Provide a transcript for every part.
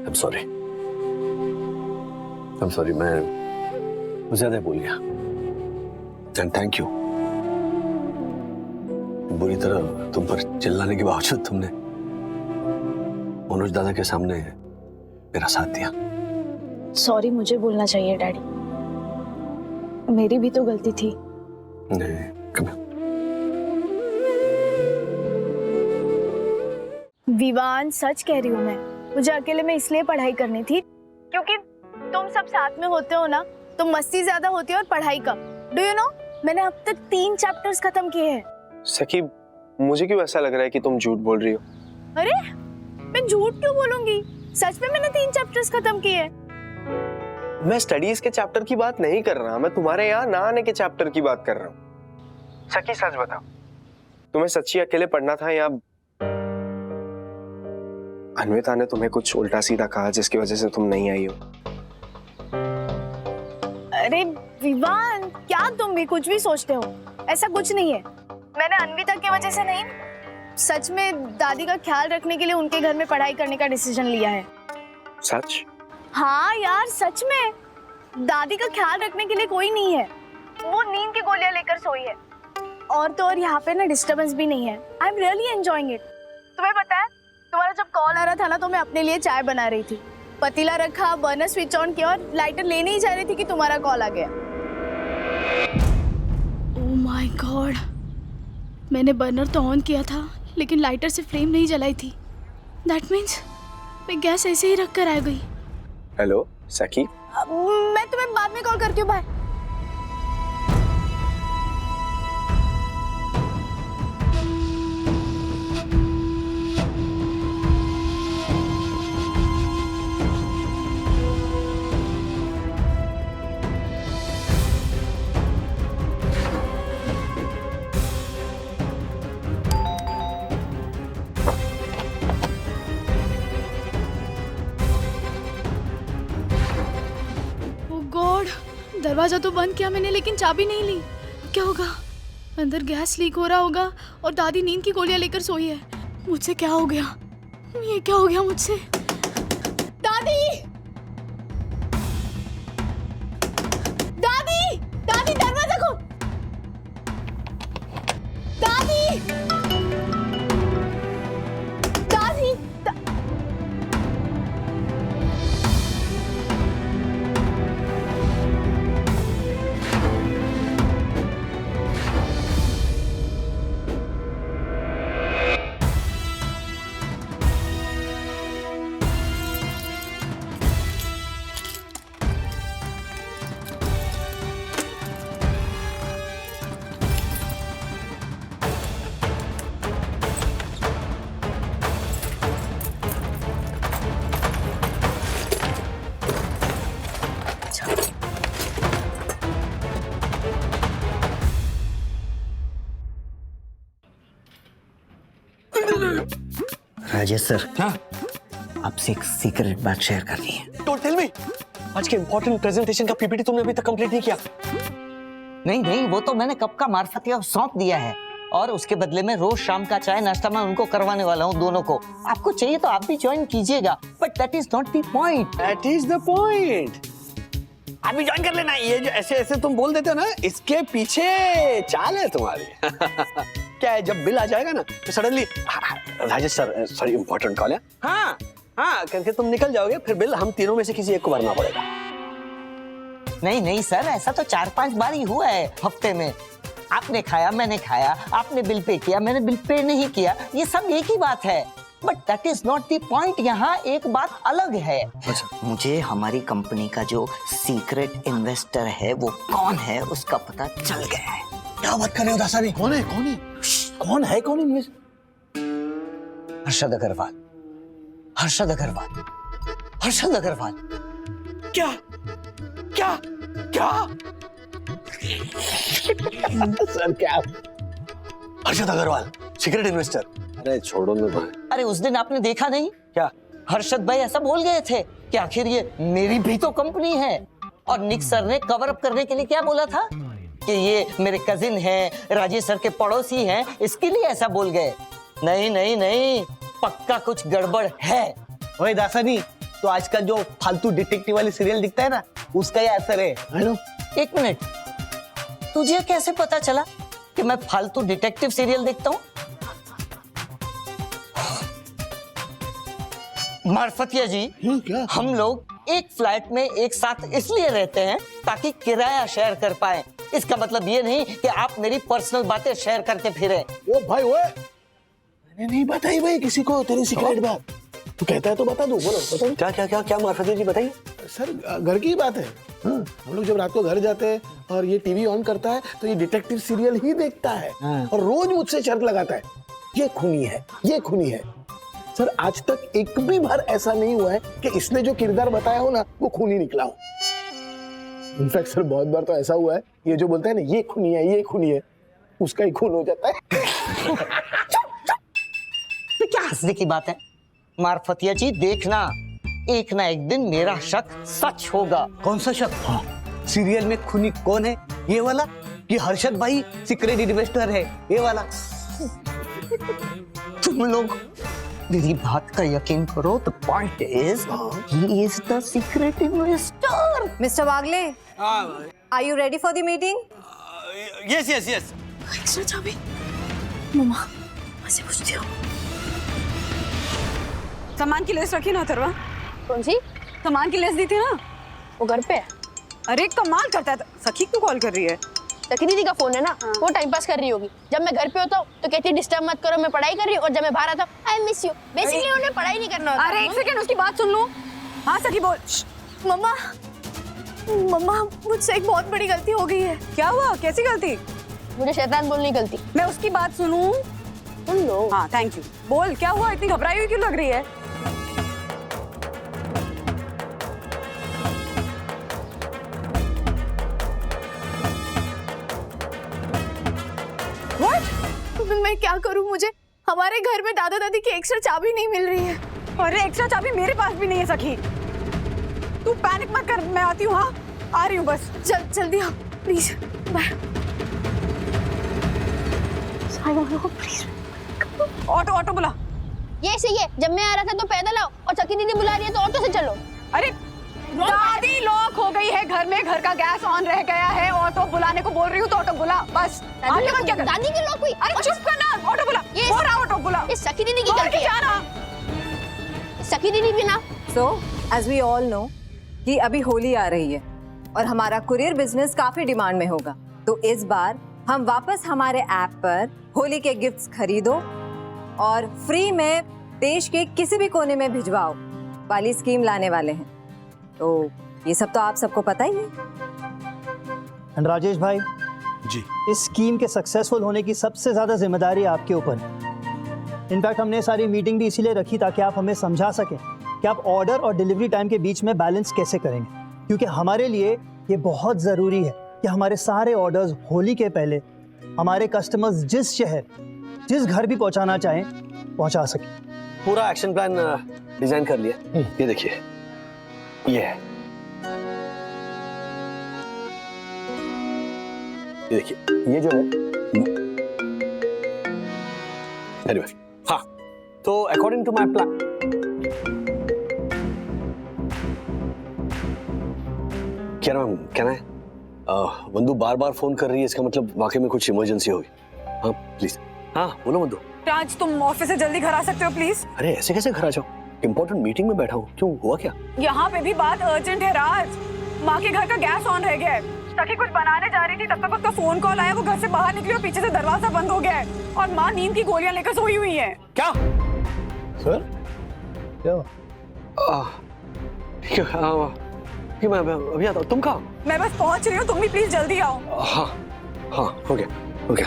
I'm sorry. मैं ज्यादा भूल गया। And thank you. बुरी तरह तुम पर चिल्लाने के बावजूद तुमने मनोज दादा के सामने मेरा साथ दिया। सॉरी मुझे बोलना चाहिए डैडी, मेरी भी तो गलती थी। नहीं, विवान सच कह रही हूँ मैं, मुझे अकेले में इसलिए पढ़ाई करनी थी क्योंकि तुम सब साथ में होते हो ना, तो मस्ती ज्यादा होती है और पढ़ाई कम। डू यू नो, मैंने अब तक 3 चैप्टर्स खत्म किए हैं। सखी, मुझे क्यों ऐसा लग रहा है कि तुम झूठ बोल रही हो? अरे मैं झूठ क्यों बोलूंगी, सच में मैंने 3 चैप्टर्स खत्म किए हैं। मैं स्टडीज के चैप्टर की बात नहीं कर रहा, मैं तुम्हारे यहाँ ना आने के चैप्टर की बात कर रहा हूँ। सखी सच बताओ, तुम्हें सच्ची अकेले पढ़ना था या अन्विता ने तुम्हें कुछ उल्टा सीधा कहा जिसकी वजह से तुम नहीं आई हो? अरे विवान, क्या तुम भी कुछ भी सोचते हो, ऐसा कुछ नहीं है। मैंने अन्विता की वजह से नहीं, सच में दादी का ख्याल रखने के लिए उनके घर में पढ़ाई करने का डिसीजन लिया है। सच? हाँ यार सच में, दादी का ख्याल रखने के लिए कोई नहीं है, वो नींद की गोलियां लेकर सोई है। और तो और यहाँ पे ना डिस्टर्बेंस भी नहीं है। आई एम रियली एंजॉयिंग इट। तुम्हें पता है, तुम्हारा जब कॉल आ रहा था ना, तो मैं अपने लिए चाय बना रही थी, पतीला रखा, बर्नर स्विच ऑन किया और लाइटर लेने ही जा रही थी कि तुम्हारा कॉल आ गया। ओह माय गॉड, मैंने बर्नर तो ऑन किया था लेकिन लाइटर से फ्लेम नहीं जलाई थी। दैट मीन्स मैं गैस ऐसे ही रख कर आ गई। हेलो सखी, मैं तुम्हें बाद में कॉल करती हूँ, बाय। दरवाजा तो बंद किया मैंने लेकिन चाबी नहीं ली। क्या होगा, अंदर गैस लीक हो रहा होगा और दादी नींद की गोलियां लेकर सोई है। मुझसे क्या हो गया, ये क्या हो गया मुझसे? दादी, दादी, दादी दरवाजा खोल। दादी, दादी, राजेश सर, हाँ? आपसे एक सीक्रेट बात शेयर करनी है। Don't tell me, आज के इम्पोर्टेंट प्रेजेंटेशन का पीपीटी तुमने अभी तक कंप्लीट नहीं किया? नहीं, वो तो मैंने कब का मार्फत या सौंप दिया है और उसके बदले में रोज शाम का चाय नाश्ता मैं उनको करवाने वाला हूँ, दोनों को। आपको चाहिए तो आप भी ज्वाइन कीजिएगा, but that is not the point. That is the point. आप भी ज्वाइन कर लेना। ये जो ऐसे ऐसे तुम बोल देते हो ना, इसके पीछे चाल है तुम्हारी। क्या है, जब बिल आ जाएगा ना तो suddenly Rajesh sir sorry important call है, हाँ हाँ करके तुम निकल जाओगे, फिर बिल हम तीनों में से किसी एक को भरना पड़ेगा। नहीं सर, ऐसा तो 4-5 बार ही हुआ है हफ्ते में। आपने खाया, मैंने खाया, आपने बिल पे किया, मैंने बिल पे नहीं किया, ये सब एक ही बात है। But that is not the point. यहाँ एक बात अलग है। अच्छा। मुझे हमारी कंपनी का जो सीक्रेट इन्वेस्टर है वो कौन है उसका पता चल गया है। क्या बात कर रहे हो दासानी? कौन है कौन है? हर्षद अग्रवाल। क्या सर, क्या हर्षद अग्रवाल सीक्रेट इन्वेस्टर? अरे छोड़ो ना भाई। अरे उस दिन आपने देखा नहीं क्या? हर्षद भाई ऐसा बोल गए थे कि आखिर ये मेरी भी तो कंपनी है, और निक सर ने कवर अप करने के लिए क्या बोला था कि ये मेरे कजिन हैं, राजेश सर के पड़ोसी हैं, इसके लिए ऐसा बोल गए। नहीं, पक्का कुछ गड़बड़ है। ओए दासानी, तो आजकल जो फालतू डिटेक्टिव वाली सीरियल दिखता है ना, उसका ही असर है। I know. एक मिनट, तुझे कैसे पता चला कि मैं फालतू डिटेक्टिव सीरियल देखता हूँ? मार्फतिया जी, क्या? हम लोग एक फ्लैट में एक साथ इसलिए रहते हैं ताकि किराया शेयर कर पाए। इसका मतलब ये नहीं कि आप मेरी पर्सनल बातें शेयर करके फिरे। ओ भाई ओए, मैंने नहीं बताई भाई किसी को तेरी सीक्रेट बात। तू कहता है तो बता दूं, बोलो बताओ। क्या क्या क्या क्या मार्फत जी बताइए। सर घर की बात है। हाँ, हम लोग जब रात को घर जाते हैं और ये टीवी ऑन करता है तो ये डिटेक्टिव सीरियल ही देखता है और रोज मुझसे शर्त लगाता है, ये खूनी है, ये खूनी है। सर आज तक एक भी बार ऐसा नहीं हुआ है कि इसने जो किरदार बताया हो ना वो खूनी निकला हो। इनफैक्ट सर बहुत बार तो ऐसा हुआ है, ये जो बोलता है ना ये खूनी है, ये खूनी है, उसका ही खून हो जाता है। तो क्या हंसने की बात है? मार्फतिया जी देखना, एक ना एक दिन मेरा शक सच होगा। कौन सा शक? सीरियल में खूनी कौन है? ये वाला कि हर्षद भाई सीक्रेट इन्वेस्टर है? ये वाला? तुम लोग मेरी बात का यकीन करो। The point is he is the secret investor. Mr. Wagle, are you ready for the meeting? Yes yes yes. Extra चाबी मम्मा मुझसे पूछती हो। सामान की लिस्ट रखी ना अथर्वा। कौन सी? सामान की लिस्ट दी थी ना। वो घर पे है। अरे कमाल करता है। सखी क्यों कॉल कर रही है? सखी दीदी का फोन है ना, वो टाइम पास कर रही होगी। जब मैं घर पे होता हूँ तो कहती है डिस्टर्ब मत करो, मैं पढ़ाई कर रही हूँ, और जब मैं बाहर आता हूँ आई मिस यू। बेसिकली उन्हें पढ़ाई नहीं करना होता। अरे एक सेकंड उसकी बात सुन लो। हाँ सखी बोल। मम्मा मम्मा मुझसे एक बहुत बड़ी गलती हो गई है। क्या हुआ? कैसी गलती? मुझे शैतान बोलने की गलती। मैं उसकी बात सुनूं? सुन लो। हाँ थैंक यू। बोल क्या हुआ? इतनी घबराई हुई क्यों लग रही है? तो फिर मैं क्या करूं? मुझे हमारे घर में दादा दादी की एक्स्ट्रा चाबी नहीं मिल रही है। अरे एक्स्ट्रा चाबी मेरे पास भी नहीं है सखी। तू पैनिक मत कर, मैं आती हूँ। हाँ आ रही हूँ बस। जल्दी आओ प्लीज। प्लीज। ऑटो ऑटो बुला। ये सही है, जब मैं आ रहा था तो पैदल आओ, और सखी दीदी बुला रही है तो ऑटो से चलो। अरे दादी लॉक हो गई है घर में, घर का गैस ऑन रह गया है। ऑटो बुलाने को बोल रही हूँ तो ऑटो बुला बस। दादी आगे मत क्या कर? दादी की लॉक हुई। अरे चुप करना, ऑटो बुला। ये बोल रहा ऑटो बुला। ये सखी दीदी की बोल गलती के है। जाना। सखी दीदी भी ना। So, as we all know, कि अभी होली आ रही है और हमारा कुरियर बिजनेस काफी डिमांड में होगा, तो इस बार हम वापस हमारे ऐप पर होली के गिफ्ट्स खरीदो और फ्री में देश के किसी भी कोने में भिजवाओ वाली स्कीम लाने वाले हैं। तो ये सब तो आप सबको पता ही है। एंड राजेश भाई जी, इस स्कीम के सक्सेसफुल होने की सबसे ज्यादा जिम्मेदारी आपके ऊपर है। इनफैक्ट हमने सारी मीटिंग भी इसीलिए रखी ताकि आप हमें समझा सकें कि आप ऑर्डर और डिलीवरी टाइम के बीच में बैलेंस कैसे करेंगे, क्योंकि हमारे लिए ये बहुत ज़रूरी है कि हमारे सारे ऑर्डर्स होली के पहले हमारे कस्टमर्स जिस शहर जिस घर भी पहुंचाना चाहें पहुंचा सकें। पूरा एक्शन प्लान डिजाइन कर लिया। ये देखिए, ये है, ये देखिए, ये जो है anyway, हाँ, तो अकॉर्डिंग टू माय प्लान क्या ना है, बंधु बार बार फोन कर रही है, इसका मतलब वाकई में कुछ इमरजेंसी होगी। हाँ प्लीज, हाँ बोलो बंधु। राज तुम ऑफिस से जल्दी घर आ सकते हो प्लीज? अरे ऐसे कैसे घर आ जाओ, इंपॉर्टेंट मीटिंग में बैठा हूँ, क्यों हुआ क्या? यहाँ पे भी बात अर्जेंट है राज। माँ के घर का गैस ऑन रह गया है। सखी कुछ बनाने जा रही थी, तब तक उसका फोन कॉल आया, वो घर से बाहर निकली और पीछे से दरवाजा बंद हो गया है और माँ नींद की गोलियां लेकर सोई हुई है। क्या सर क्या? ठीक है, ठीक है, मैं अभी आता हूँ। तुम कहाँ? मैं बस पहुंच रही हूँ, तुम भी प्लीज जल्दी आओ। हाँ हाँ, okay okay.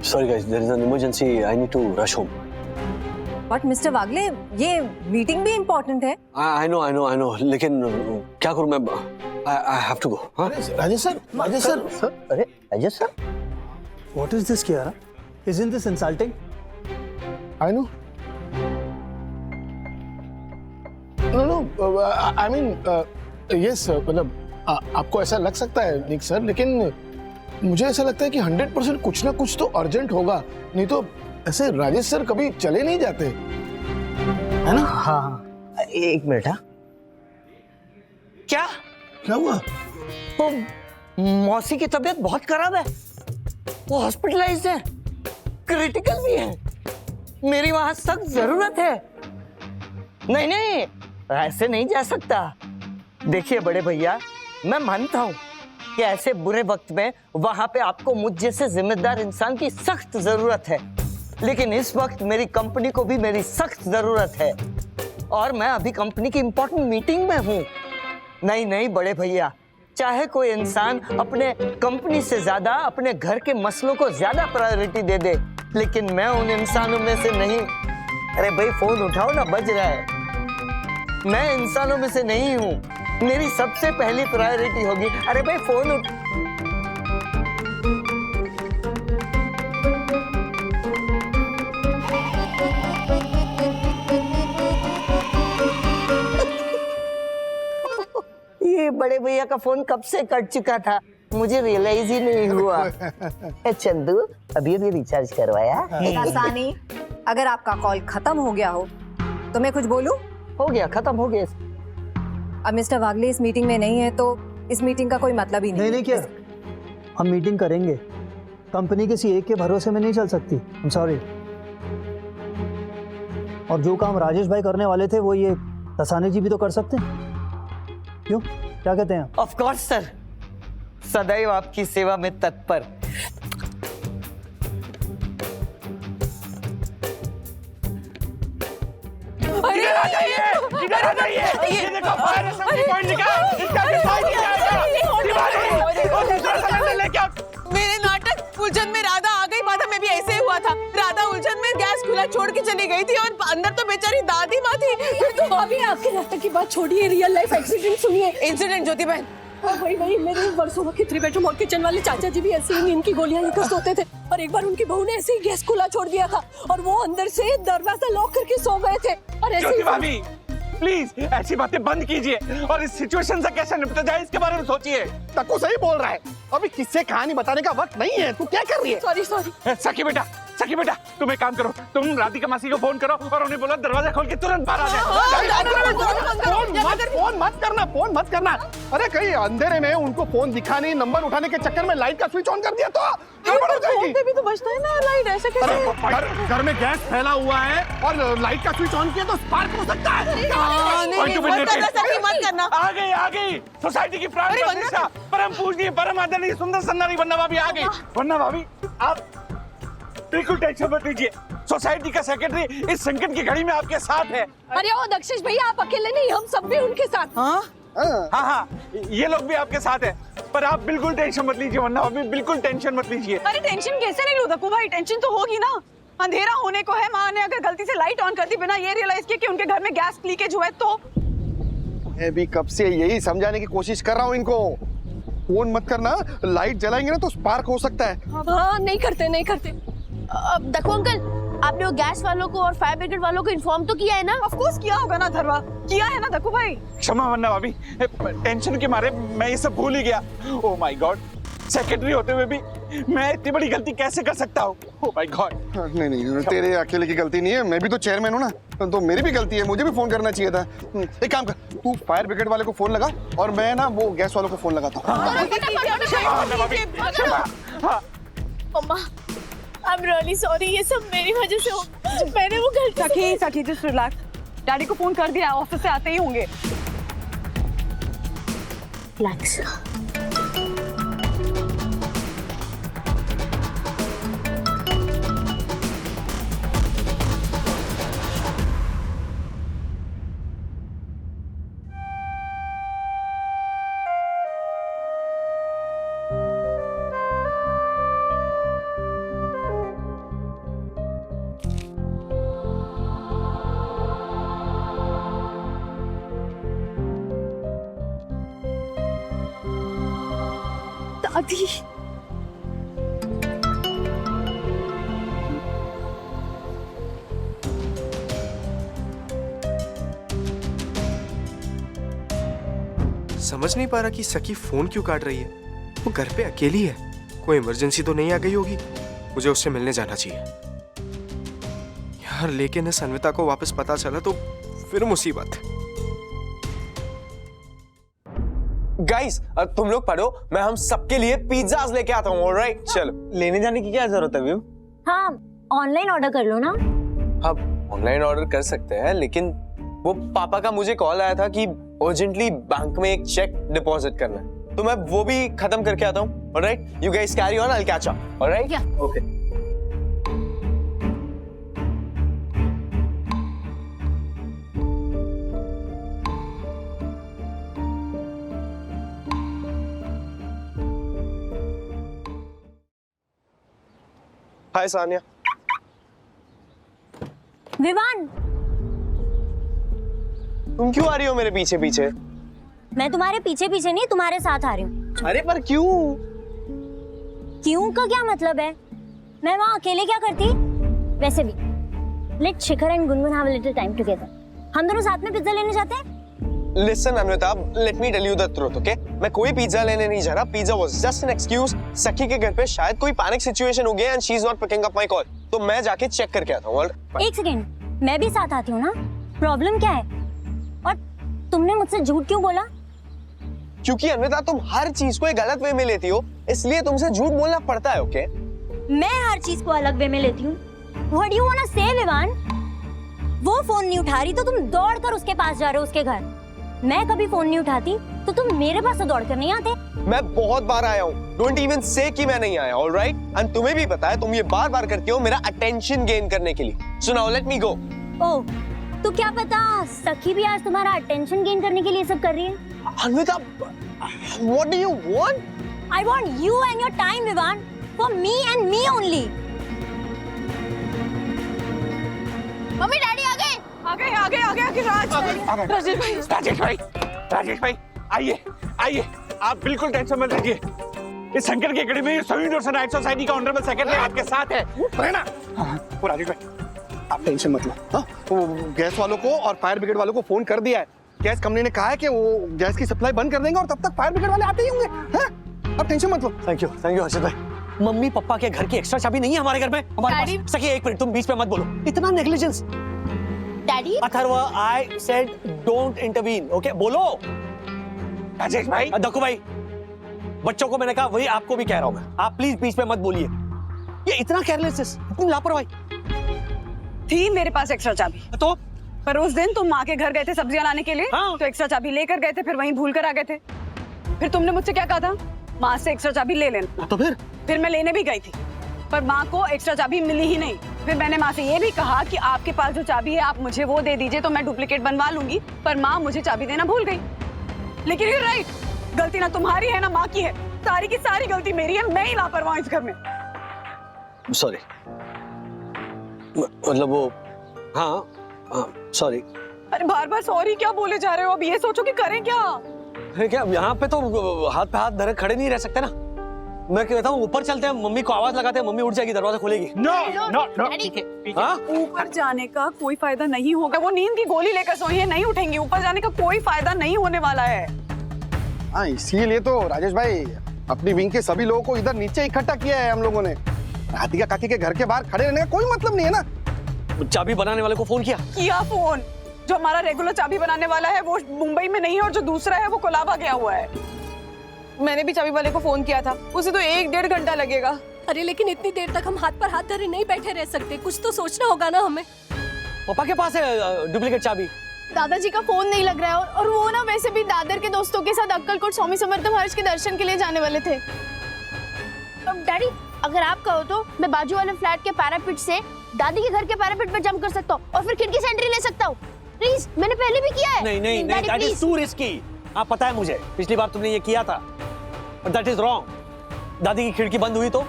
Sorry guys, there is an emergency. I need to rush home. But mister Wagle, ये मीटिंग भी इम्पोर्टेंट है। I know. लेकिन क्या करूँ मैं? I have to go. हाँ? राजेश सर, अरे Rajesh sir, What is this Kiara? Isn't this insulting? I know. No, I mean, yes, मतलब आपको ऐसा लग सकता है निक सर, लेकिन मुझे ऐसा लगता है कि 100% कुछ ना कुछ तो अर्जेंट होगा, नहीं तो ऐसे राजेश सर कभी चले नहीं जाते। है ना? हाँ हाँ, एक मिनट। हाँ, क्या क्या हुआ? वो मौसी की तबीयत बहुत खराब है, वो हॉस्पिटलाइज्ड है, क्रिटिकल भी है, मेरी वहां सख्त जरूरत है। नहीं नहीं, ऐसे नहीं जा सकता। देखिए बड़े भैया, मैं मानता हूँ कि ऐसे बुरे वक्त में वहां पे आपको मुझ जैसे जिम्मेदार इंसान की सख्त जरूरत है, लेकिन इस वक्त मेरी कंपनी को भी मेरी सख्त जरूरत है और मैं अभी कंपनी की इंपॉर्टेंट मीटिंग में हूँ। नहीं नहीं बड़े भैया, चाहे कोई इंसान अपने कंपनी से ज्यादा अपने घर के मसलों को ज्यादा प्रायोरिटी दे दे, लेकिन मैं उन इंसानों में से नहीं। अरे भाई फोन उठाओ ना, बज रहा है। मैं इंसानों में से नहीं हूँ, मेरी सबसे पहली प्रायोरिटी होगी। अरे भाई फोन उठ। ये बड़े भैया का फोन कब से कट चुका था, मुझे रियलाइज ही नहीं हुआ। चंदू, अभी अभी रिचार्ज करवाया। आसानी, अगर आपका कॉल खत्म हो गया हो तो मैं कुछ बोलूं? हो गया, खत्म हो गया। अब मिस्टर वागले इस मीटिंग में नहीं है तो इस मीटिंग का कोई मतलब ही नहीं। नहीं क्या, हम मीटिंग करेंगे, कंपनी किसी एक के भरोसे में नहीं चल सकती। I'm sorry। और जो काम राजेश भाई करने वाले थे वो ये तसानी जी भी तो कर सकते हैं। क्यों, क्या कहते हैं? ऑफ कोर्स सर, सदैव आपकी सेवा में तत्पर। इधर आ जाइए, इधर आ जाइए। ये देखो फायर असेंबली पॉइंट निकाल, इसका भी फायर नहीं आएगा। दीवार और दूसरा सिलेंडर लेके आओ। मेरे नाटक उलझन में राधा आ गई, माता में भी ऐसे ही हुआ था। राधा उलझन में गैस खुला छोड़ के चली गई थी और अंदर तो बेचारी दादी माँ थी। तो अभी आपके नाटक की बात छोड़िए, रियल लाइफ एक्सीडेंट सुनिए। इंसिडेंट ज्योति बहन, वही मेरे वर्षों के 3 बेडरूम और किचन वाले चाचा जी भी ऐसे ही इनकी गोलियां लेकर सोते थे और एक बार उनकी बहू ने ऐसे ही गैस खुला छोड़ दिया था और वो अंदर से दरवाजा लॉक करके सो गए थे। और ऐसे ही भाभी प्लीज ऐसी बातें बंद कीजिए और इस सिचुएशन से कैसे निपटा जाए इसके बारे में सोचिए। तक्कू सही बोल रहा है, अभी किससे कहानी बताने का वक्त नहीं है। तू क्या कर रही है? सॉरी। सखी बेटा तुम एक काम करो, तुम राधिका मासी को फोन करो और उन्हें बोलो दरवाजा खोल के तुरंत बाहर आ जाए। फोन मत करना। अरे कहीं अंधेरे में उनको फोन दिखा नहीं, नंबर उठाने के चक्कर में लाइट का स्विच ऑन कर दिया तो गड़बड़ हो जाएगी। भी तो बचता है ना लाइट, ऐसे कैसे? घर में गैस फैला हुआ है और लाइट का स्विच ऑन किया तो स्पार्क हो सकता है। मत करना। आ गई सोसाइटी की प्राण प्रतिष्ठा परम पूजनीय परम आदरणीय सुंदर सन्नारी वन्ना भाभी आ गई। वन्ना भाभी आप बिल्कुल टेंशन मत लीजिए, सोसाइटी का सेक्रेटरी इस संकट की घड़ी में आपके साथ है। अरे ओ दक्षेश भैया, आप अकेले नहीं, हम सब भी उनके साथ। हाँ, ये लोग भी आपके साथ हैं, पर आप बिल्कुल टेंशन मत लीजिए वन्ना भाभी, बिल्कुल टेंशन मत लीजिए। अरे टेंशन कैसे नहीं लूं दक्कू भाई, टेंशन तो होगी ना। अंधेरा होने को है, माँ ने अगर गलती से लाइट ऑन कर दी बिना ये रियलाइज किया कि उनके घर में गैस लीकेज हुआ है तो। मैं भी कब से यही समझाने की कोशिश कर रहा हूँ इनको, फोन मत करना, लाइट जलाएंगे ना तो स्पार्क हो सकता है। हाँ, नहीं करते। देखो अंकल, आपने वो गैस वालों को और फायर ब्रिगेड वालों को इन्फॉर्म तो किया है ना? ऑफ कोर्स किया होगा ना धरवा, किया है ना दक्कू भाई। क्षमा वन्ना भाभी, टेंशन के मारे मैं ये सब भूल ही गया। ओह माय गॉड, सेक्रेटरी होते हुए भी मैं इतनी बड़ी गलती कैसे कर सकता हूँ? Oh my God. नहीं, तेरे अकेले की गलती नहीं है, मैं भी तो चेयरमैन हूँ ना, तो मेरी भी गलती है, मुझे भी फोन करना चाहिए था। एक काम कर, तू फायर ब्रिगेड वाले को फोन लगा और मैं ना वो गैस वालों को फोन लगाता हूँ। मम्मा, आई एम रियली सॉरी, ये सब मेरी वजह से हो। मैंने वो गलती। सखी जस्ट रिलैक्स, डैडी को फोन कर दिया, ऑफिस से आते ही होंगे। रिलैक्स। दादी, समझ नहीं पा रहा कि सखी फोन क्यों काट रही है। वो घर पे अकेली है, कोई इमरजेंसी तो नहीं आ गई होगी, मुझे उससे मिलने जाना चाहिए। और लेकिन इस अन्विता को वापस पता चला तो फिर मुसीबत। गाइस तुम लोग पढ़ो, मैं हम सबके लिए पिज्जाज लेके आता हूँ। ऑलराइट चलो। लेने जाने की क्या जरूरत है व्यू? हाँ ऑनलाइन ऑर्डर कर लो ना। अब ऑनलाइन ऑर्डर कर सकते हैं, लेकिन वो पापा का मुझे कॉल आया था कि अर्जेंटली बैंक में एक चेक डिपॉजिट करना है, तो मैं वो भी खत्म करके आता हूँ। Alright, you guys carry on, I will catch up. Alright, okay. Hi Sania. Vivaan, तुम क्यों आ रही हो मेरे पीछे पीछे? मैं तुम्हारे पीछे पीछे नहीं, तुम्हारे साथ आ रही हूँ। अरे पर क्यों? क्यों का क्या मतलब है? मैं वहाँ अकेले क्या करती? वैसे भी let Shikhar and Gungun have a little time together. हम दोनों साथ में पिज्जा लेने जाते हैं। Listen Anvita, let me tell you the truth, okay? मैं कोई पिज्जा लेने नहीं जा रहा। Pizza was just an excuse। सखी के घर पे शायद कोई पैनिक सिचुएशन हो गया and she's not picking up my call। तो मैं जाके चेक करके आता हूँ। एक सेकेंड, मैं भी साथ आती हूँ ना। प्रॉब्लम क्या है? और तुमने मुझसे झूठ क्यों बोला? क्योंकि अन्विता तुम हर चीज को एक गलत वे में लेती हो, इसलिए तुमसे झूठ बोलना पड़ता है। ओके? मैं हर चीज को अलग वे में लेती हूँ। What do you wanna say, Vivaan? वो फोन नहीं उठा रही तो तुम दौड़ कर उसके पास जा रहे हो, उसके घर। मैं कभी फोन नहीं उठाती तो तुम मेरे पास से दौड़ कर नहीं आते। मैं बहुत बार आया हूँ। डोंट इवन से कि मैं नहीं आया। ऑलराइट? एंड तुम्हें भी पता है तुम ये बार बार करती हो मेरा अटेंशन गेन करने के लिए। सो नाउ लेट मी गो। ओह, तो क्या पता सखी भी आज तुम्हारा अटेंशन गेन करने के लिए सब कर रही है। Anvita, what do you want? I want you and your time, Vivan, for me and me only. Mummy daddy आ गए। राजेश भाई आइए, आप बिल्कुल टेंशन मत लीजिए। इस शंकर की कड़ी में सभी नाइट सोसाइटी का ऑनरेबल सेक्रेटरी आपके साथ है ना? वो राजेश भाई, आप टेंशन मत लो। हाँ, वो गैस वालों को और फायर ब्रिगेड वालों को फोन कर दिया है। गैस कंपनी ने कहा है कि वो गैस की सप्लाई बंद कर देंगे और तब तक फायर ब्रिगेड वाले आते ही होंगे। हाँ, आप टेंशन मत लो। थैंक यू हर्षित भाई। मम्मी पापा के घर की एक्स्ट्रा चाबी नहीं है हमारे घर में। हमारे पास। सखी एक मिनट, तुम बीच पे मत बोलो। इतना negligence. Daddy, Atharva, I said don't intervene. Okay, बोलो। राजेश भाई, दक्कू भाई, बच्चों को मैंने कहा, वही आपको भी कह रहा हूं मैं। आप प्लीज बीच पे मत बोलिए। ये इतना केयरलेस, इतनी लापरवाही। थी मेरे पास एक्स्ट्रा चाबी तो पर उस दिन तुम माँ के घर गए थे सब्जियां लाने के लिए। हाँ। तो एक्स्ट्रा चाबी लेकर गए थे, फिर वहीं भूल कर आ गए थे। फिर तुमने मुझसे क्या कहा था? माँ से एक्स्ट्रा चाबी ले लेना। तो फिर मैं लेने भी गई थी, पर माँ को एक्स्ट्रा चाबी मिली ही नहीं। फिर मैंने माँ से ये भी कहा कि आपके पास जो चाबी है आप मुझे वो दे दीजिए तो मैं डुप्लीकेट बनवा लूंगी, पर माँ मुझे चाबी देना भूल गई। लेकिन यू राइट, गलती ना तुम्हारी है ना माँ की है, सारी की सारी गलती मेरी है। मैं ही लापरवाह इस घर में। सॉरी, मतलब वो, हाँ सॉरी। अरे बार बार सॉरी क्या बोले जा रहे हो? अब ये सोचो कि करें क्या? क्या यहाँ पे तो हाथ पे हाथ धरे खड़े नहीं रह सकते ना। मैं कहता हूँ ऊपर चलते हैं, मम्मी को आवाज लगाते हैं, मम्मी उठ जाएगी, दरवाजा खोलेगी। नो हाँ? ऊपर जाने का कोई फायदा नहीं होगा। वो नींद की गोली लेकर सोई है, नहीं उठेंगी। ऊपर जाने का कोई फायदा नहीं होने वाला है। हाँ, इसीलिए तो राजेश भाई अपनी विंग के सभी लोगों को इधर नीचे इकट्ठा किया है हम लोगों ने। राधिका काकी के घर के बाहर खड़े रहने का कोई मतलब नहीं है ना। चाबी बनाने वाले को फोन किया फोन। जो हमारा रेगुलर चाबी बनाने वाला है वो मुंबई में नहीं है, और जो दूसरा है वो कोलाबा गया हुआ है। मैंने भी चाबी वाले को फोन किया था, उसे तो 1-1.5 घंटा लगेगा। अरे लेकिन इतनी देर तक हम हाथ पर हाथ धरे नहीं बैठे रह सकते, कुछ तो सोचना होगा ना हमें। पापा के पास है डुप्लीकेट चाबी। दादाजी का फोन नहीं लग रहा है और वो ना वैसे भी दादर के दोस्तों के साथ अक्कलकोट स्वामी समर्थम हर्ष के दर्शन के लिए जाने वाले थे। अब डैडी, अगर आप कहो तो मैं बाजू वाले फ्लैट के पैरापिट से दादी के घर के पैरापिट पर जंप कर सकता हूँ और फिर खिड़की से एंट्री ले सकता हूँ। प्लीज, मैंने पहले भी किया है। नहीं, दैट इज टू रिस्की। आप पता है मुझे, पिछली बार तुमने ये किया था, दैट इज रॉन्ग। दादी की खिड़की बंद हुई तो,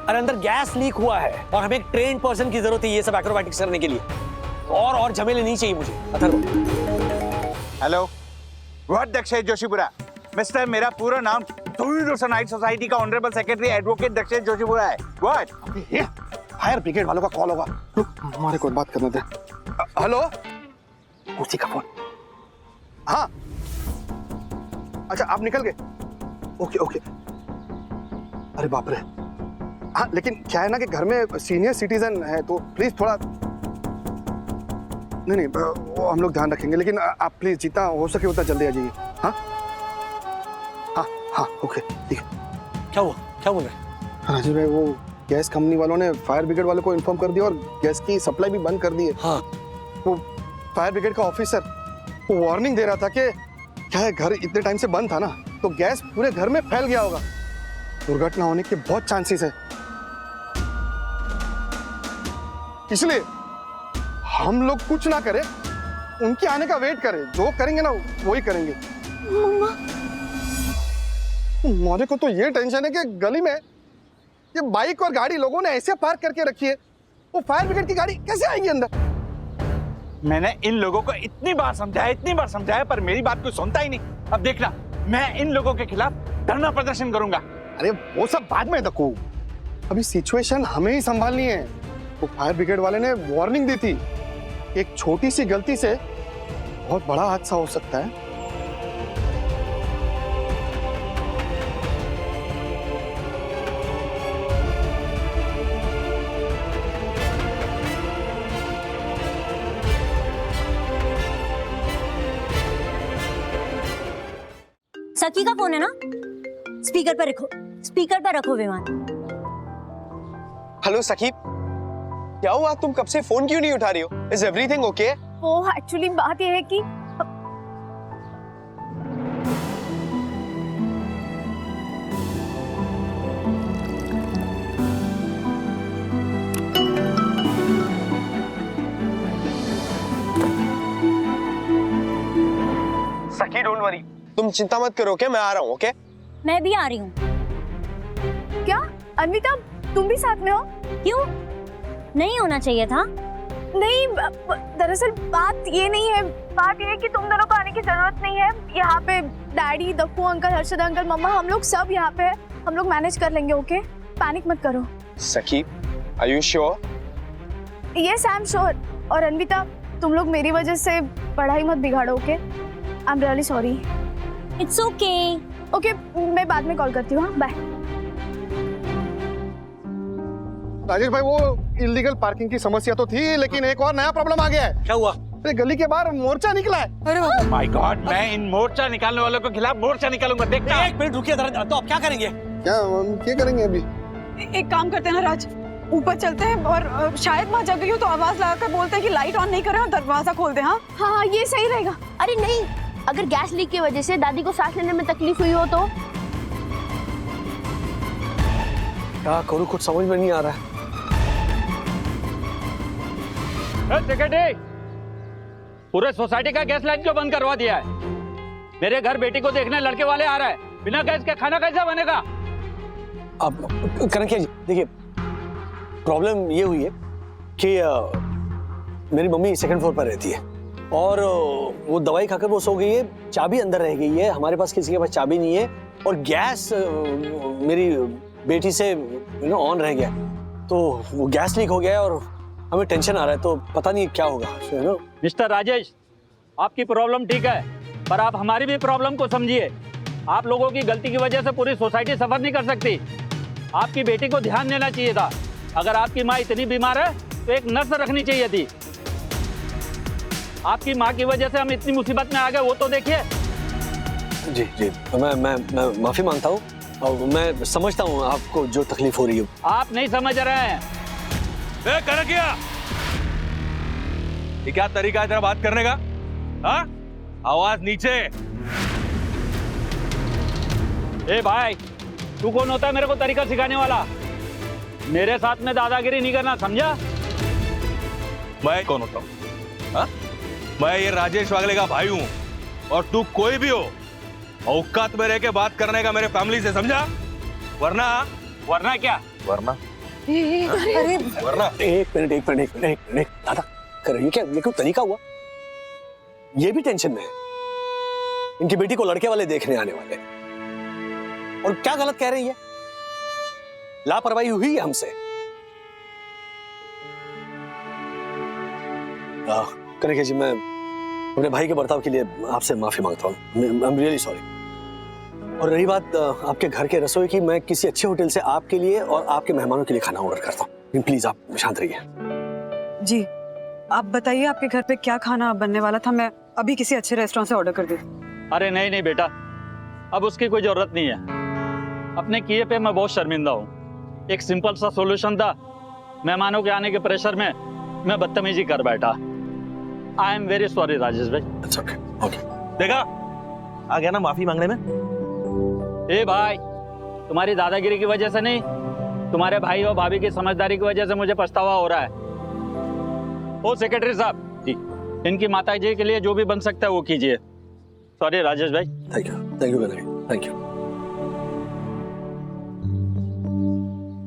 अरे अंदर गैस लीक हुआ है और हमें एक ट्रेन पर्सन की जरूरत है ये सब एक्रोबैटिक्स करने के लिए। और झमेले नहीं चाहिए मुझे। Atharva. Hello, what Dakshesh Joshipura. Mister, मेरा पूरा नाम नाइट सोसाइटी का honourable secretary advocate Dakshesh Joshipura है। व्हाट? फायर ब्रिगेड वालों का कॉल होगा, हमारे को बात करने दे। हेलो, उसी का फोन। हाँ, अच्छा आप निकल गए? ओके। अरे बाप रे, हाँ लेकिन क्या है ना कि घर में सीनियर सिटीजन है तो प्लीज थोड़ा नहीं वो हम लोग ध्यान रखेंगे, लेकिन आप प्लीज जितना हो सके उतना जल्दी आ जाइए। हाँ हाँ हाँ ओके ठीक है। क्या हुआ, क्या बोल रहे? राजीव भाई वो गैस कंपनी वालों ने फायर ब्रिगेड वालों को इन्फॉर्म कर दिया और गैस की सप्लाई भी बंद कर दी है। हाँ वो फायर ब्रिगेड का ऑफिसर वो वार्निंग दे रहा था कि क्या है घर इतने टाइम से बंद था ना तो गैस पूरे घर में फैल गया होगा, दुर्घटना होने के बहुत चांसेस है। इसलिए हम लोग कुछ ना करें, उनके आने का वेट करें, जो करेंगे ना वही करेंगे। मुझे को तो ये टेंशन है कि गली में ये बाइक और गाड़ी लोगों ने ऐसे पार्क करके रखी है, वो फायर ब्रिगेड की गाड़ी कैसे आएगी अंदर? मैंने इन लोगों को इतनी बार समझाया पर मेरी बात कोई सुनता ही नहीं। अब देखना मैं इन लोगों के खिलाफ धरना प्रदर्शन करूंगा। अरे वो सब बाद में देखो, अभी सिचुएशन हमें ही संभालनी है। वो फायर ब्रिगेड वाले ने वार्निंग दी थी, एक छोटी सी गलती से बहुत बड़ा हादसा हो सकता है। सखी का फोन है ना, स्पीकर पर रखो विमान। हेलो सखी, क्या हुआ? तुम कब से फोन क्यों नहीं उठा रही हो? Is everything okay? वो एक्चुअली बात यह है कि सखी डोंट वरी, तुम चिंता मत करो, क्या मैं आ रहा हूँ। ओके मैं भी आ रही हूँ। क्या अन्विता तुम भी साथ में हो? क्यों नहीं होना चाहिए था? नहीं दरअसल बात ये नहीं है, बात ये है कि तुम दोनों को आने की जरूरत नहीं है। यहाँ पे daddy, Dakku uncle, Harshad uncle, mamma, हम लोग सब यहाँ पे हैं, हम लोग मैनेज कर लेंगे। ओके पैनिक मत करो। Sakhi are you sure? Yes I am sure. और अन्विता तुम लोग मेरी वजह से पढ़ाई मत बिगाड़ो। Okay I am really sorry. It's okay. Okay मैं बाद में कॉल करती हूँ। बाय। राजेश भाई वो इलीगल पार्किंग की समस्या तो थी, लेकिन एक और नया प्रॉब्लम आ गया है। क्या हुआ? अरे गली के बाहर मोर्चा निकला है। अरे माय गॉड, मैं इन मोर्चा निकालने वालों के खिलाफ मोर्चा निकालूंगा। देखना। एक मिनट रुकिए जरा, तो आप क्या करेंगे? क्या करेंगे अभी? एक काम करते हैं ना राज, ऊपर चलते हैं और शायद वहाँ जग गई हो तो आवाज लगाकर बोलते हैं कि लाइट ऑन नहीं करें और दरवाजा खोल दें। हाँ हाँ ये सही रहेगा। अरे नहीं, अगर गैस लीक की वजह से दादी को सांस लेने में तकलीफ हुई हो तो? क्या करूँ, कुछ समझ में नहीं आ रहा है। सेक्रेटरी, पूरे सोसाइटी का गैस लाइन क्यों बंद करवा दिया है? मेरे घर बेटी को देखने लड़के वाले आ रहे हैं, बिना गैस के खाना कैसे बनेगा? अब कनकिया जी देखिए, प्रॉब्लम ये हुई है कि मेरी मम्मी सेकंड फ्लोर पर रहती है और वो दवाई खाकर वो सो गई है, चाबी अंदर रह गई है, हमारे पास किसी के पास चाबी नहीं है और गैस मेरी बेटी से ऑन रह गया, तो वो गैस लीक हो गया है और हमें टेंशन आ रहा है, तो पता नहीं क्या होगा। मिस्टर राजेश, आपकी प्रॉब्लम ठीक है, पर आप हमारी भी प्रॉब्लम को समझिए। आप लोगों की गलती की वजह से पूरी सोसाइटी सफर नहीं कर सकती। आपकी बेटी को ध्यान देना चाहिए था। अगर आपकी माँ इतनी बीमार है तो एक नर्स रखनी चाहिए थी। आपकी माँ की वजह से हम इतनी मुसीबत में आ गए, वो तो देखिए। जी जी, मैं माफी मांगता हूँ और मैं समझता हूँ आपको जो तकलीफ हो रही है। आप नहीं समझ रहे हैं। कनकिया, ये क्या तरीका है तेरा बात करने का? हाँ, आवाज नीचे। ए भाई, तू कौन होता है मेरे को तरीका सिखाने वाला? मेरे साथ में दादागिरी नहीं करना, समझा? मैं कौन होता हूँ? हाँ? मैं ये राजेश वागले का भाई हूँ और तू कोई भी हो, औकात में रह के बात करने का मेरे फैमिली से, समझा? वरना क्या? वरना एक मिनट दादा करिए क्या, ये कोई तरीका हुआ? ये भी टेंशन में है, इनकी बेटी को लड़के वाले देखने आने वाले हैं। और क्या गलत कह रही है? लापरवाही हुई है हमसे। कनकिया जी, मैं अपने भाई के बर्ताव के लिए आपसे माफी मांगता हूँ। आई एम रियली सॉरी। और रही बात आपके घर के रसोई की, मैं किसी अच्छे होटल से आपके लिए और आपके मेहमानों के लिए खाना ऑर्डर करता हूँ। प्लीज आप शांत रहिए। जी आप बताइए आपके घर पे क्या खाना बनने वाला था, मैं अभी किसी अच्छे रेस्टोरेंट से ऑर्डर कर देती। अरे नहीं नहीं बेटा, अब उसकी कोई जरूरत नहीं है। अपने किए पे मैं बहुत शर्मिंदा हूँ। एक सिंपल सा सॉल्यूशन था, मेहमानों के आने के प्रेशर में मैं बदतमीजी कर बैठा। I am very sorry Rajesh भाई। देखा आ गया ना माफी मांगने में। ए भाई, तुम्हारी दादागिरी की वजह से नहीं, तुम्हारे भाई और भाभी की समझदारी की वजह से मुझे पछतावा हो रहा है। ओ सेक्रेटरी साहब जी, इनकी माता जी के लिए जो भी बन सकता है वो कीजिए। सॉरी राजेश भाई। Thank you Ganesh, thank you.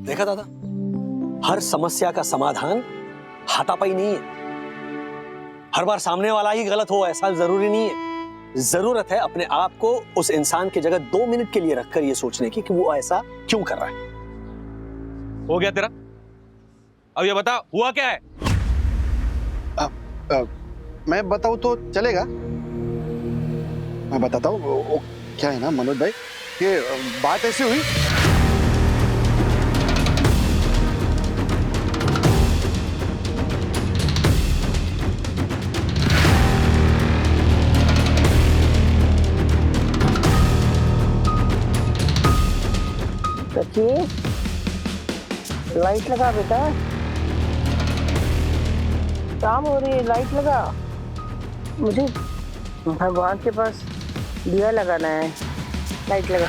देखा दादा, हर समस्या का समाधान हाथापाई नहीं है। हर बार सामने वाला ही गलत हो ऐसा जरूरी नहीं है। जरूरत है अपने आप को उस इंसान की जगह 2 मिनट के लिए रखकर ये सोचने की कि वो ऐसा क्यों कर रहा है। हो गया तेरा? अब ये बता हुआ क्या है? मैं बताऊं तो चलेगा? मैं बताता हूँ। वो क्या है ना मनोज भाई, ये बात ऐसी हुई। लाइट लगा बेटा, शाम हो रही है, लाइट लगा। मुझे भगवान के पास दिया लगाना है, लाइट लगा।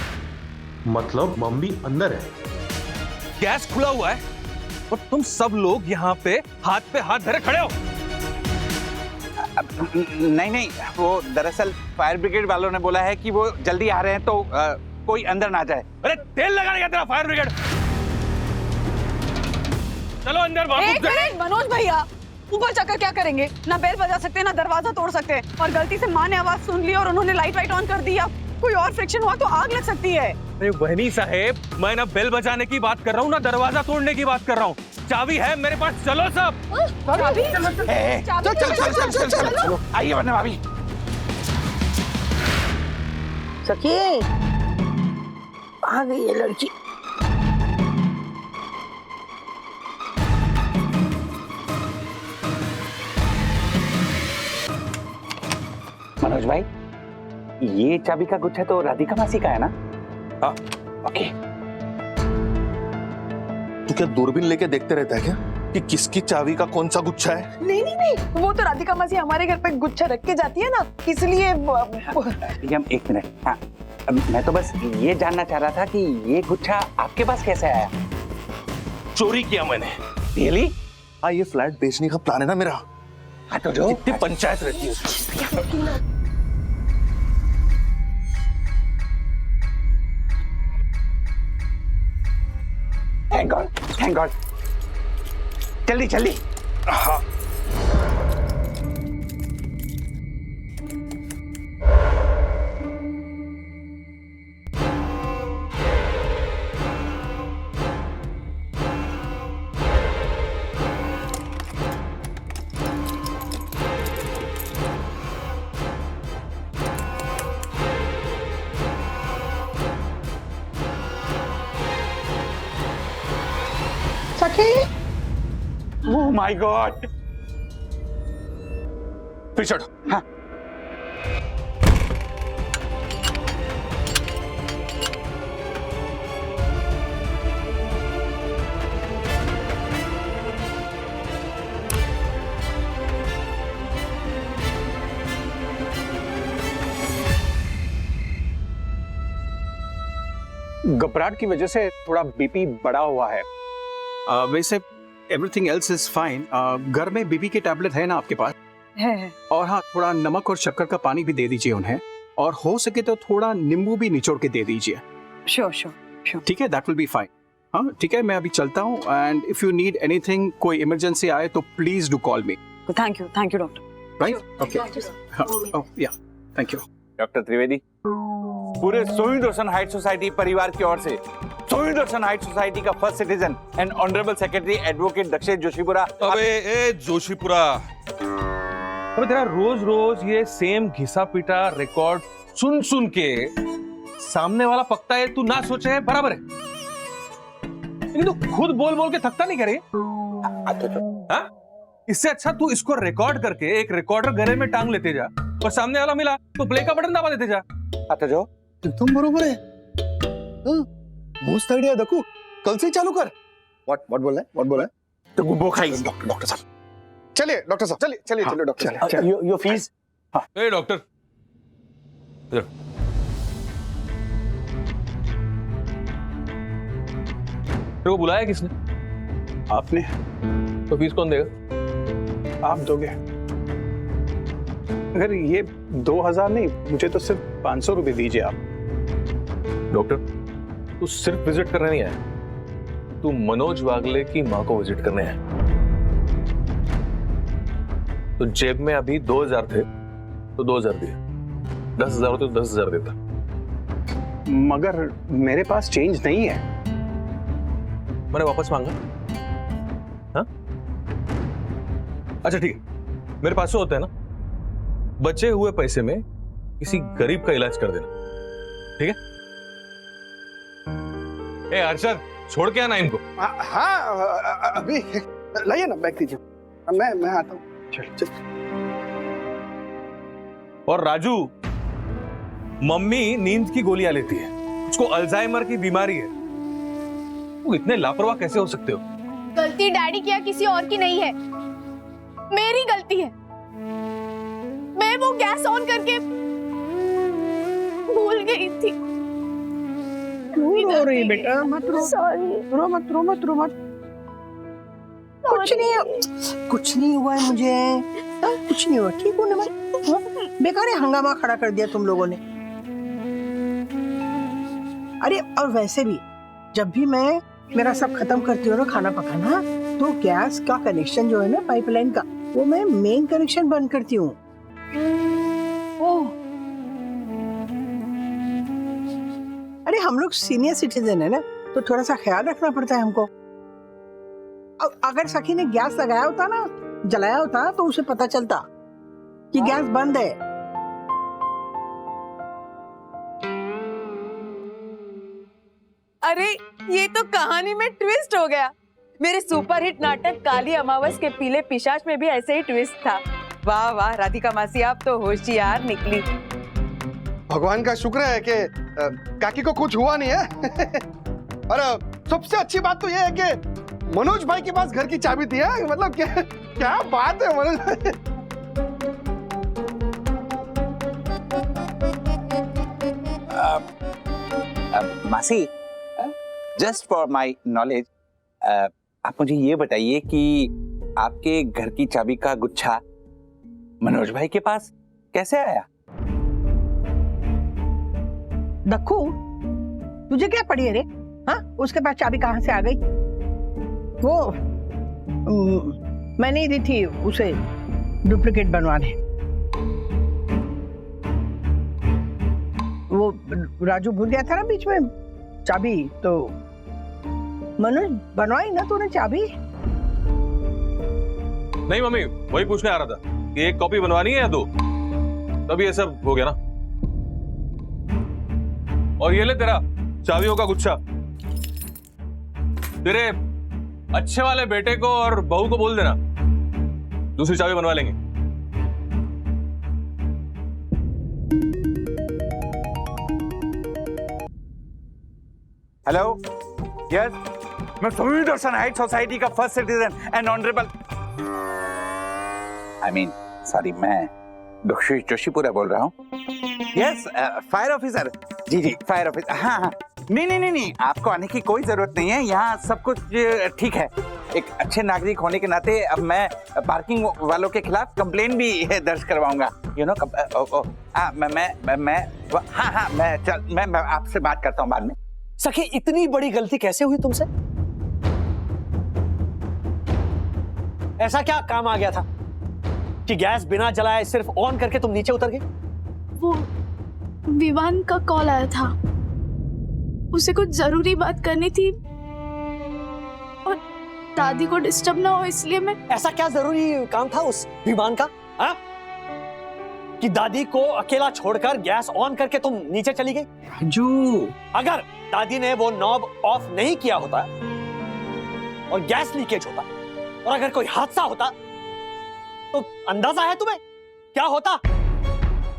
मतलब मम्मी अंदर है, गैस खुला हुआ है और तुम सब लोग यहाँ पे हाथ धरे खड़े हो। नहीं नहीं, वो दरअसल फायर ब्रिगेड वालों ने बोला है कि वो जल्दी आ रहे हैं तो कोई अंदर ना जाए। अरे तेल लगाने गया तेरा फायर ब्रिगेड। चलो अंदर। एक मिनट मनोज भैया, ऊपर जाकर क्या करेंगे? ना बेल बजा सकते ना दरवाजा तोड़ सकते। और गलती से माँ ने आवाज सुन ली और उन्होंने लाइट वाइट ऑन कर दिया, कोई और फ्रिक्शन हुआ तो आग लग सकती है। अरे बहनी साहेब, मैं ना बेल बजाने की बात कर रहा हूँ ना दरवाजा तोड़ने की बात कर रहा हूँ। चाबी है मेरे पास, चलो सब। चलो आइए वरना भाभी। सखी आ गई है लड़की। मनोज भाई, ये चाबी का गुच्छा तो राधिका मासी का है ना? हाँ, ओके। तू क्या दूरबीन लेके देखते रहता है क्या कि किसकी चाबी का कौन सा गुच्छा है? नहीं नहीं नहीं, वो तो राधिका मासी हमारे घर पे गुच्छा रख के जाती है ना, इसलिए। एक मिनट। हाँ, मैं तो बस ये जानना चाह रहा था कि ये गुच्छा आपके पास कैसे आया? चोरी किया मैंने। रियली? हाँ, ये फ्लैट बेचने का प्लान है ना मेरा। हाँ तो जो कितनी पंचायत रहती है। Thank God. जल्दी जल्दी। हाँ। Oh my God. फिर चढ़। हाँ। घबराहट की वजह से थोड़ा बीपी बढ़ा हुआ है। वैसे एवरीथिंग एल्स इज फाइन। घर में बीपी की टैबलेट है ना आपके पास? है। और हाँ, थोड़ा नमक और शक्कर का पानी भी दे दीजिए उन्हें, और हो सके तो थोड़ा नींबू भी निचोड़ के दे दीजिए। Sure sure sure. ठीक है, दैट विल बी फाइन। हाँ ठीक है, मैं अभी चलता हूँ, and if you need anything, कोई इमरजेंसी आए तो please do call me. Thank you doctor. Right, okay, या थैंक यू। डॉक्टर त्रिवेदी, पूरे सोही दर्शन हाइट सोसाइटी परिवार की ओर से सोही दर्शन हाइट सोसाइटी का first citizen and honourable secretary advocate Dakshesh Joshipura. अबे ए जोशीपुरा, अबे तेरा रोज रोज ये सेम घिसा पीटा रिकॉर्ड सुन सुन के सामने वाला पकता है तू ना सोचे है बराबर है, लेकिन तू खुद बोल बोल के थकता नहीं करे? हाँ? इससे अच्छा तू इसको रिकॉर्ड करके एक रिकॉर्डर गले में टांग लेते जा और सामने वाला मिला तो प्ले का बटन दबा देते जा। आता जाओ, एकदम बरोबर है। मस्त आइडिया देखो, कल से ही चालू कर। व्हाट बोल रहा है? व्हाट बोल रहा है? तो वो खाई डॉक्टर साहब। चलिए डॉक्टर साहब, चलिए चलिए चलिए डॉक्टर साहब। Your fees. ए डॉक्टर, इधर। तेरे को बुलाया किसने? आपने। तो फीस कौन देगा? आप दोगे। अगर ये 2000 नहीं, मुझे तो सिर्फ 500 रुपए दीजिए आप। डॉक्टर, तू सिर्फ विजिट करने नहीं आया, तू मनोज वागले की माँ को विजिट करने आया। तो जेब में अभी 2000 थे तो 2000 दिए, 10,000 होते तो 10,000 देता। मगर मेरे पास चेंज नहीं है। मैंने वापस मांगा? हाँ? अच्छा ठीक है, मेरे पास होता है ना, बचे हुए पैसे में किसी गरीब का इलाज कर देना, ठीक है? ए अरशद, छोड़ के आना इनको। हाँ अभी लाइए ना, बैग दीजिए, मैं आता हूँ। चल। और राजू, मम्मी नींद की गोलियां लेती है, उसको अल्जाइमर की बीमारी है। वो इतने लापरवाह कैसे हो सकते हो? गलती डैडी की या किसी और की नहीं है, मेरी गलती है। मैं वो गैस ऑन करके भूल गई थी। क्यों रो रही बेटा? मत रो। रो मत। कुछ नहीं हुआ है मुझे। कुछ नहीं हुआ, ठीक हूँ ना मैं। बेकार है हंगामा खड़ा कर दिया तुम लोगों ने। अरे और वैसे भी जब भी मैं मेरा सब खत्म करती हूँ ना खाना पकाना, तो गैस का कनेक्शन जो है ना पाइपलाइन का, वो मैं मेन कनेक्शन बंद करती हूँ। अरे हम लोग सीनियर सिटीजन है ना, तो थोड़ा सा ख्याल रखना पड़ता है हमको। अगर सखी ने गैस लगाया होता ना, जलाया होता, तो उसे पता चलता कि गैस बंद है। अरे ये तो कहानी में ट्विस्ट हो गया। मेरे सुपरहिट नाटक काली अमावस के पीले पिशाच में भी ऐसे ही ट्विस्ट था। वाह वाह राधिका मासी, आप तो होशियार निकली। भगवान का शुक्र है कि काकी को कुछ हुआ नहीं है। और सबसे अच्छी बात तो ये है कि मनोज भाई के पास घर की चाबी थी है। मतलब क्या बात है मनोज भाई। मासी, जस्ट फॉर माय नॉलेज, आप मुझे ये बताइए कि आपके घर की चाबी का गुच्छा मनोज भाई के पास कैसे आया? दक्खू, तुझे क्या पड़ी है रे? हाँ, उसके पास चाबी कहाँ से आ गई? वो मैंने ही दी थी उसे डुप्लीकेट बनवाने। वो राजू भूल गया था ना बीच में चाबी, तो मनोज बनवाई ना तूने चाबी? नहीं मम्मी, वही पूछने आ रहा था कि एक कॉपी बनवानी है या दो, तभी ये सब हो गया ना। और ये ले तेरा चाबियों का गुच्छा, तेरे अच्छे वाले बेटे को और बहू को बोल देना दूसरी चाबी बनवा लेंगे। हेलो, यस, मैं सोई दर्शन हाइट सोसाइटी का first citizen and honourable, I mean sorry, मैं दक्षेश जोशीपुरा बोल रहा हूँ। Yes, fire officer. जी, फायर ऑफिसर। हाँ, नहीं, आपको आने की कोई जरूरत नहीं है, यहाँ सब कुछ ठीक है। एक अच्छे नागरिक होने के नाते अब मैं पार्किंग वालों के खिलाफ कंप्लेन भी दर्ज करवाऊंगा। यू नो, मैं आपसे बात करता हूँ बाद में। सखी, इतनी बड़ी गलती कैसे हुई तुमसे? ऐसा क्या काम आ गया था कि गैस बिना जलाए सिर्फ ऑन करके तुम नीचे उतर गए? वो विवान का कॉल आया था, उसे कुछ जरूरी बात करनी थी और दादी को डिस्टर्ब ना हो इसलिए मैं। ऐसा क्या जरूरी काम था उस विवान का? हाँ? कि दादी को अकेला छोड़कर गैस ऑन करके तुम नीचे चली गई? राजू, अगर दादी ने वो नॉब ऑफ नहीं किया होता और गैस लीकेज होता और अगर कोई हादसा होता तो अंदाजा है तुम्हें क्या होता?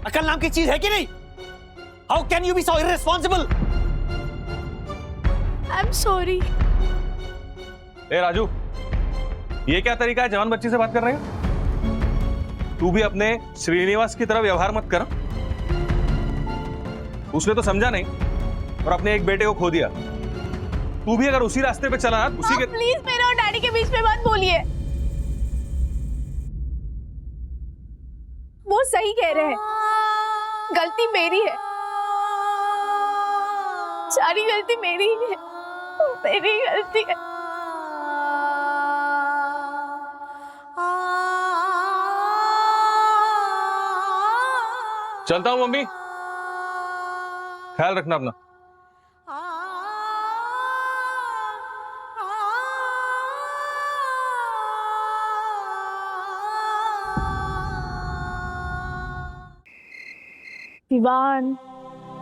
अकल नाम की चीज है कि नहीं? How can you be so irresponsible? I am sorry. ए राजू, ये क्या तरीका है जवान बच्ची से बात कर रहे हो? तू भी अपने श्रीनिवास की तरह व्यवहार मत कर। उसने तो समझा नहीं और अपने एक बेटे को खो दिया। तू भी अगर उसी रास्ते पे चला ना, उसी के... प्लीज मेरे और डैडी के बीच में मत बोलिए। वो सही कह रहे हैं, गलती मेरी है, सारी गलती मेरी है, मेरी गलती है। चलता हूं मम्मी, ख्याल रखना अपना। विवान,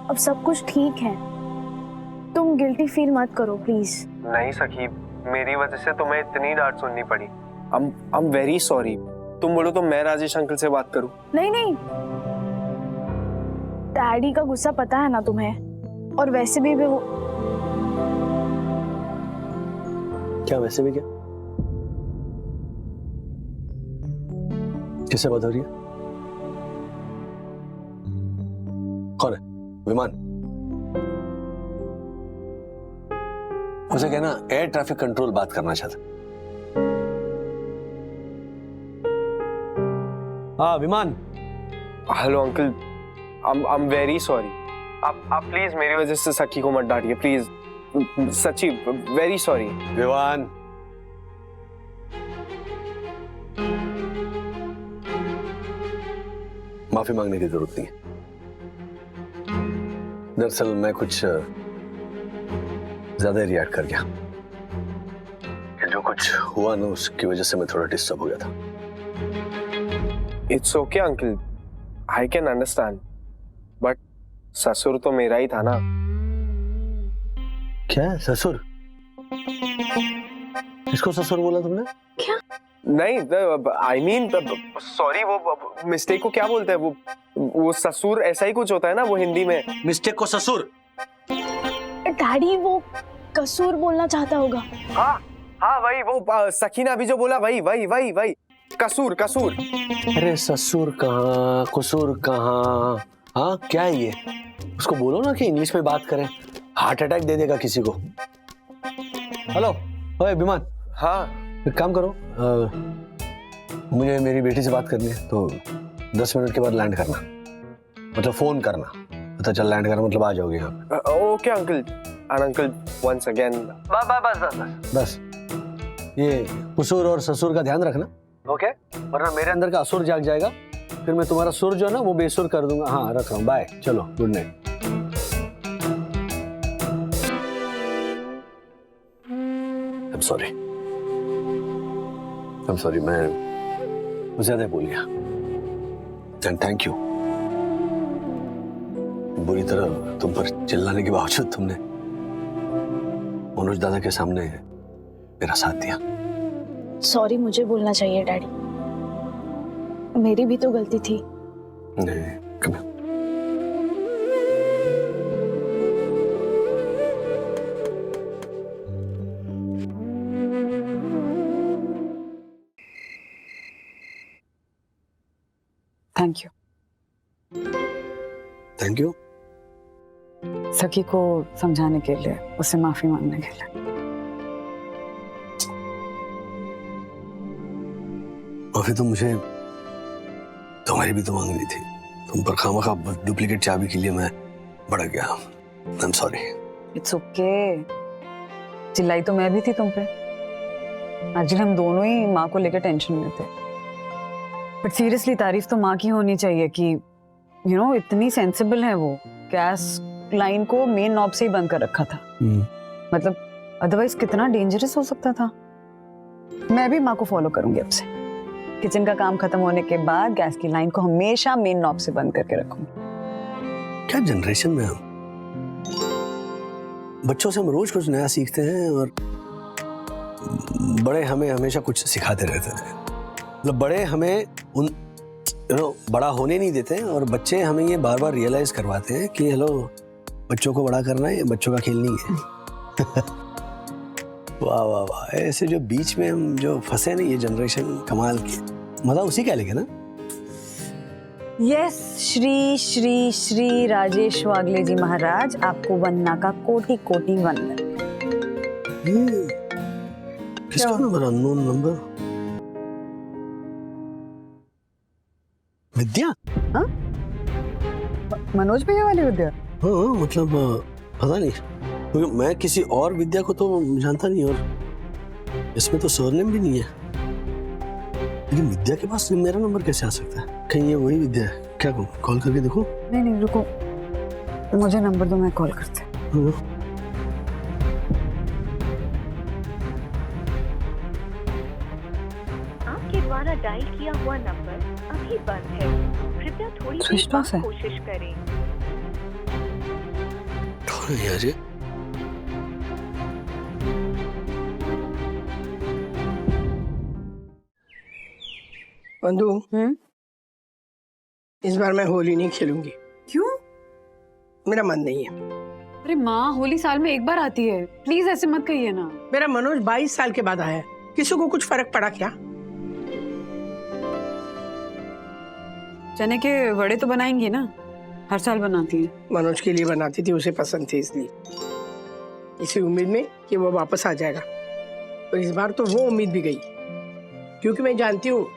अब सब कुछ ठीक है, तुम गिल्टी फील मत करो प्लीज। नहीं सखी, मेरी वजह से तुम्हें इतनी डांट सुननी पड़ी। I'm very sorry. तुम बोलो तो मैं राजेश अंकल से बात करूं? नहीं नहीं, डैडी का गुस्सा पता है ना तुम्हें, और वैसे भी वो... क्या वैसे भी क्या? किससे बात हो रही है? कौन है? विमान? उसे कहना एयर ट्रैफिक कंट्रोल बात करना चाहता। हाँ विमान। Hello uncle, I'm very sorry. आप प्लीज मेरी वजह से सखी को मत डांटिए प्लीज, सच्ची वेरी सॉरी। विवान, माफी मांगने की जरूरत नहीं है। दरअसल मैं कुछ ज्यादा रिएक्ट कर गया। जो कुछ हुआ ना, उसकी वजह से मैं थोड़ा डिस्टर्ब हो गया था। It's okay uncle, I can understand, but ससुर तो मेरा ही था ना। क्या ससुर? किसको ससुर बोला तुमने? क्या? नहीं, आई मीन सॉरी, वो मिस्टेक को क्या बोलते हैं? वो ससुर ऐसा ही कुछ होता है ना वो हिंदी में। मिस्टेक को ससुर? डैडी वो कसूर बोलना चाहता होगा। हाँ हाँ वही, वो सखी ने अभी जो बोला वही वही वही वही, कसूर कसूर। अरे ससुर कहाँ, कसूर कहाँ? हाँ क्या है ये? उसको बोलो ना कि इंग्लिश में बात करें, हार्ट अटैक दे देगा किसी को। हेलो ओए विमान। हाँ एक काम करो, मुझे मेरी बेटी से बात करनी है, तो 10 मिनट के बाद लैंड करना, मतलब फोन करना, पता चल लैंड करना मतलब आ जाओगे यहाँ पे। Okay uncle. Uncle once again, बस ये कसूर और ससुर का ध्यान रखना, ओके? वरना मेरे अंदर का असुर जाग जाएगा, फिर मैं तुम्हारा सुर जो है ना वो बेसुर कर दूंगा। हाँ रख रहा हूँ, बाय, चलो गुड नाइट। I'm sorry, मैं ज्यादा भूल गया। एंड थैंक यू, बुरी तरह तुम पर चिल्लाने के बावजूद तुमने मनोज दादा के सामने मेरा साथ दिया। सॉरी मुझे बोलना चाहिए डैडी, मेरी भी तो गलती थी। नहीं, कम थैंक यू सखी को समझाने के लिए, उससे माफी मांगने के लिए। माफी तो मुझे तुम्हारी भी तो मांगनी थी। तुम पर खामखा डुप्लीकेट चाबी के लिए मैं भड़क गया। आई एम सॉरी। इट्स ओके, चिल्लाई तो मैं भी थी तुम पे। एक्चुअली हम दोनों ही माँ को लेकर टेंशन में थे, बट सीरियसली तारीफ तो माँ की होनी चाहिए कि यू नो इतनी सेंसिबल है वो। गैस लाइन को मेन नॉब से ही बंद कर रखा था, मतलब अदरवाइज कितना डेंजरस हो सकता था। मैं भी माँ को फॉलो करूंगी अब से। किचन का काम खत्म होने के बाद गैस की लाइन को हमेशा मेन नॉब से बंद करके रखूंगी। क्या जनरेशन में हम, बच्चों से हम रोज कुछ नया सीखते हैं और बड़े हमें हमेशा कुछ सिखाते रहते हैं। मतलब बड़े हमें बड़ा होने नहीं देते हैं और बच्चे हमें ये बार बार रियलाइज करवाते हैं कि हेलो, बच्चों को बड़ा करना है, ये बच्चों का खेल नहीं है। वाह वाह वाह, ऐसे जो बीच में हम जो फंसे ना, ये जनरेशन कमाल की, मजा उसी का लेगा ना। यस, श्री श्री श्री राजेश वागले जी महाराज, आपको वंदना का कोटि कोटि वंदन। किसका नंबर? Unknown number. विद्या? हाँ? मनोज भैया वाली विद्या? हाँ, मतलब पता नहीं, क्योंकि मैं किसी और विद्या को तो जानता नहीं और इसमें तो सरनेम भी नहीं है। लेकिन विद्या के पास मेरा नंबर कैसे आ सकता है? कहीं ये वही विद्या है क्या? कॉल करके देखो। नहीं नहीं रुको, मुझे नंबर दो, मैं कॉल करती हूँ। आपके द्वारा डायल किया हुआ नंबर अभी बंद है, कृपया थोड़ी देर बाद कोशिश करें। यार ये बंधु, इस बार मैं होली नहीं खेलूंगी। क्यों? मेरा मन नहीं है। अरे माँ, होली साल में एक बार आती है, प्लीज ऐसे मत कहिए ना। मेरा मनोज 22 साल के बाद आया है, किसी को कुछ फर्क पड़ा क्या? चने के वड़े तो बनाएंगी ना, हर साल बनाती है। मनोज के लिए बनाती थी, उसे पसंद थी, इसलिए इसी उम्मीद में कि वो वापस आ जाएगा। और इस बार तो वो उम्मीद भी गई, क्योंकि मैं जानती हूँ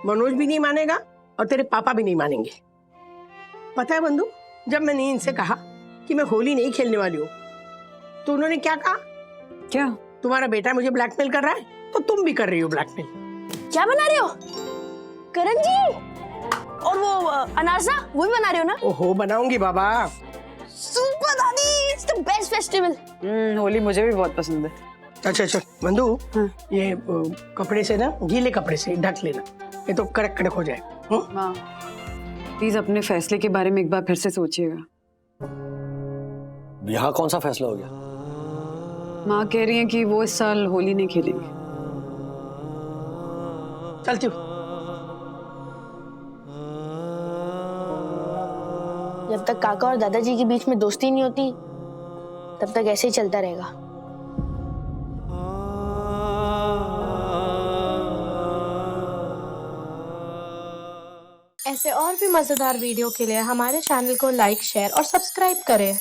मनोज भी नहीं मानेगा और तेरे पापा भी नहीं मानेंगे। पता है बंधु, जब मैंने इनसे कहा कि मैं होली नहीं खेलने वाली हूँ, तो उन्होंने क्या कहा? क्या? तुम्हारा बेटा मुझे ब्लैकमेल कर रहा है, तो तुम भी कर रही हो ब्लैकमेल। क्या बना रहे हो करण जी? और वो अनारसा, वो भी बना रहे हो ना? ओहो, बनाऊंगी बाबा। सुपर दादी, it's the best festival. Holi मुझे भी बहुत पसंद है। अच्छा अच्छा बंधु, ये कपड़े से ना, गीले कपड़े से ढक लेना, ये तो कड़क कड़क हो जाए। माँ, प्लीज अपने फैसले के बारे में एक बार फिर से सोचिएगा। यहाँ कौन सा फैसला हो गया? माँ कह रही है कि वो इस साल होली नहीं खेलेंगे। चलती हूँ। जब तक काका और दादाजी के बीच में दोस्ती नहीं होती, तब तक ऐसे ही चलता रहेगा। ऐसे और भी मजेदार वीडियो के लिए हमारे चैनल को लाइक, शेयर और सब्सक्राइब करें।